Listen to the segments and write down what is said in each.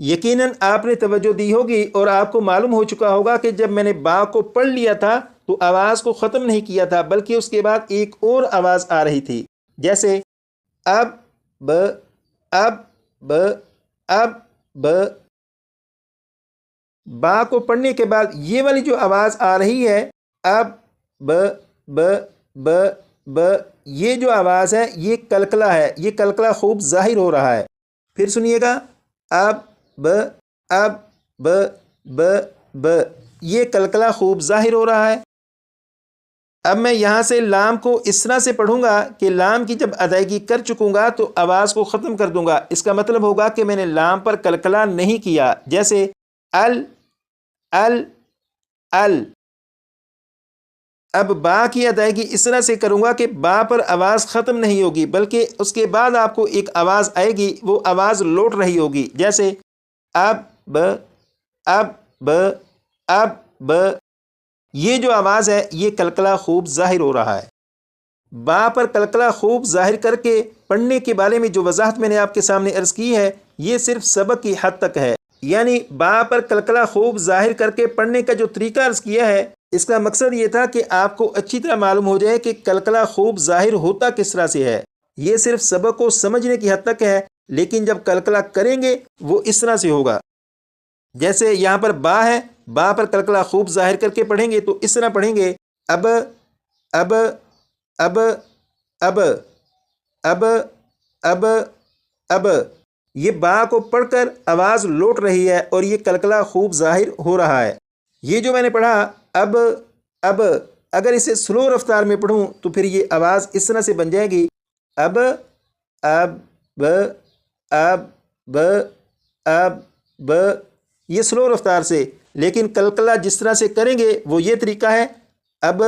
یقیناً آپ نے توجہ دی ہوگی اور آپ کو معلوم ہو چکا ہوگا کہ جب میں نے با کو پڑھ لیا تھا تو آواز کو ختم نہیں کیا تھا، بلکہ اس کے بعد ایک اور آواز آ رہی تھی، جیسے اب ب اب ب اب ب۔ با کو پڑھنے کے بعد یہ والی جو آواز آ رہی ہے اب ب ب ب ب، یہ جو آواز ہے یہ کلکلہ ہے، یہ کلکلہ خوب ظاہر ہو رہا ہے۔ پھر سنیے گا اب ب اب ب ب ب، یہ کلکلہ خوب ظاہر ہو رہا ہے۔ اب میں یہاں سے لام کو اس طرح سے پڑھوں گا کہ لام کی جب ادائیگی کر چکوں گا تو آواز کو ختم کر دوں گا، اس کا مطلب ہوگا کہ میں نے لام پر کلکلہ نہیں کیا، جیسے ال ال ال۔ اب با کی ادائیگی اس طرح سے کروں گا کہ با پر آواز ختم نہیں ہوگی، بلکہ اس کے بعد آپ کو ایک آواز آئے گی، وہ آواز لوٹ رہی ہوگی، جیسے اب ب اب ب اب ب۔ یہ جو آواز ہے یہ کلکلہ خوب ظاہر ہو رہا ہے۔ با پر کلکلہ خوب ظاہر کر کے پڑھنے کے بارے میں جو وضاحت میں نے آپ کے سامنے عرض کی ہے یہ صرف سبق کی حد تک ہے، یعنی با پر کلکلہ خوب ظاہر کر کے پڑھنے کا جو طریقہ عرض کیا ہے اس کا مقصد یہ تھا کہ آپ کو اچھی طرح معلوم ہو جائے کہ کلکلہ خوب ظاہر ہوتا کس طرح سے ہے۔ یہ صرف سبق کو سمجھنے کی حد تک ہے، لیکن جب کلکلہ کریں گے وہ اس طرح سے ہوگا، جیسے یہاں پر با ہے، با پر کلکلہ خوب ظاہر کر کے پڑھیں گے تو اس طرح پڑھیں گے اب اب اب اب اب اب اب۔ یہ با کو پڑھ کر آواز لوٹ رہی ہے اور یہ کلکلہ خوب ظاہر ہو رہا ہے۔ یہ جو میں نے پڑھا اب اب، اگر اسے سلو رفتار میں پڑھوں تو پھر یہ آواز اس طرح سے بن جائے گی اب اب ب اب ب اب ب، یہ سلو رفتار سے، لیکن کلکلہ جس طرح سے کریں گے وہ یہ طریقہ ہے اب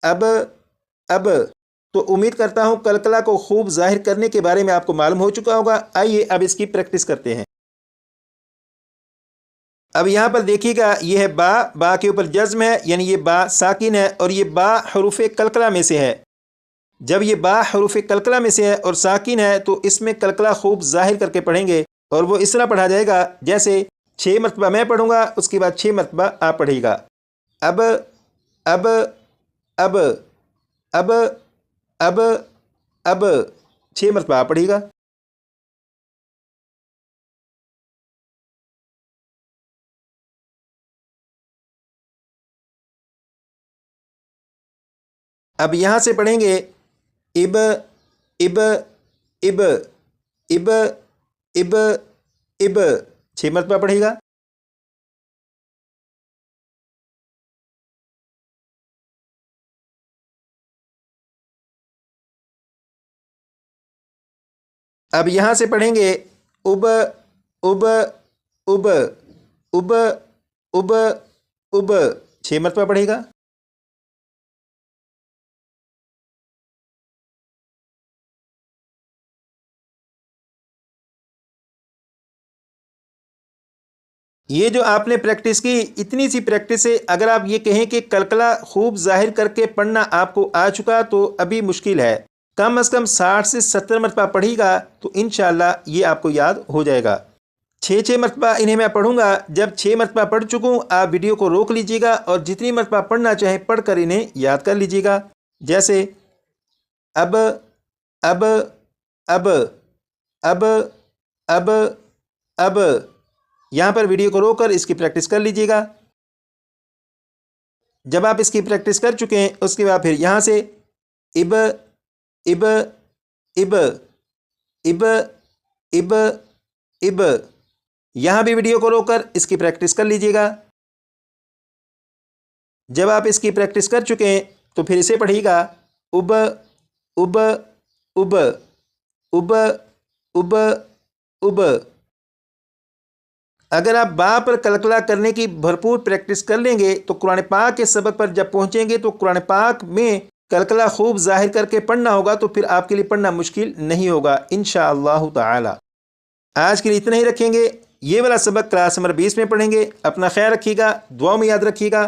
اب اب۔ تو امید کرتا ہوں کلکلہ کو خوب ظاہر کرنے کے بارے میں آپ کو معلوم ہو چکا ہوگا۔ آئیے اب اس کی پریکٹس کرتے ہیں۔ اب یہاں پر دیکھیے گا یہ ہے با، با کے اوپر جزم ہے، یعنی یہ با ساکن ہے اور یہ با حروف کلکلہ میں سے ہے۔ جب یہ با حروف کلکلہ میں سے ہے اور ساکن ہے تو اس میں کلکلہ خوب ظاہر کر کے پڑھیں گے، اور وہ اس طرح پڑھا جائے گا جیسے 6 مرتبہ میں پڑھوں گا، اس کے بعد 6 مرتبہ آپ پڑھیے گا اب اب اب اب اب اب، 6 مرتبہ آپ پڑھیے گا۔ اب یہاں سے پڑھیں گے اب اب اب اب اب اب، 6 مرتبہ پڑھے گا۔ اب یہاں سے پڑھیں گے اب اب اب اب اب اب، 6 مرتبہ پڑھے گا۔ یہ جو آپ نے پریکٹس کی، اتنی سی پریکٹس سے اگر آپ یہ کہیں کہ کلکلہ خوب ظاہر کر کے پڑھنا آپ کو آ چکا تو ابھی مشکل ہے، کم از کم 60 سے 70 مرتبہ پڑھی گا تو انشاءاللہ یہ آپ کو یاد ہو جائے گا۔ 6 مرتبہ انہیں میں پڑھوں گا، جب 6 مرتبہ پڑھ چکوں آپ ویڈیو کو روک لیجیے گا اور جتنی مرتبہ پڑھنا چاہیں پڑھ کر انہیں یاد کر لیجیے گا، جیسے اب اب اب اب اب اب۔ یہاں پر ویڈیو کو روک کر اس کی پریکٹس کر لیجیے گا۔ جب آپ اس کی پریکٹس کر چکے ہیں اس کے بعد پھر یہاں سے اب اب اب اب اب اب، یہاں بھی ویڈیو کو روک کر اس کی پریکٹس کر لیجیے گا۔ جب آپ اس کی پریکٹس کر چکے ہیں تو پھر اسے پڑھیے گا اب اب اب اب اب اب۔ اگر آپ با پر کلکلہ کرنے کی بھرپور پریکٹس کر لیں گے تو قرآن پاک کے سبق پر جب پہنچیں گے تو قرآن پاک میں کلکلہ خوب ظاہر کر کے پڑھنا ہوگا تو پھر آپ کے لیے پڑھنا مشکل نہیں ہوگا انشاءاللہ تعالی۔ آج کے لیے اتنا ہی رکھیں گے، یہ والا سبق کلاس نمبر 20 میں پڑھیں گے۔ اپنا خیال رکھیے گا، دعاؤں میں یاد رکھیے گا۔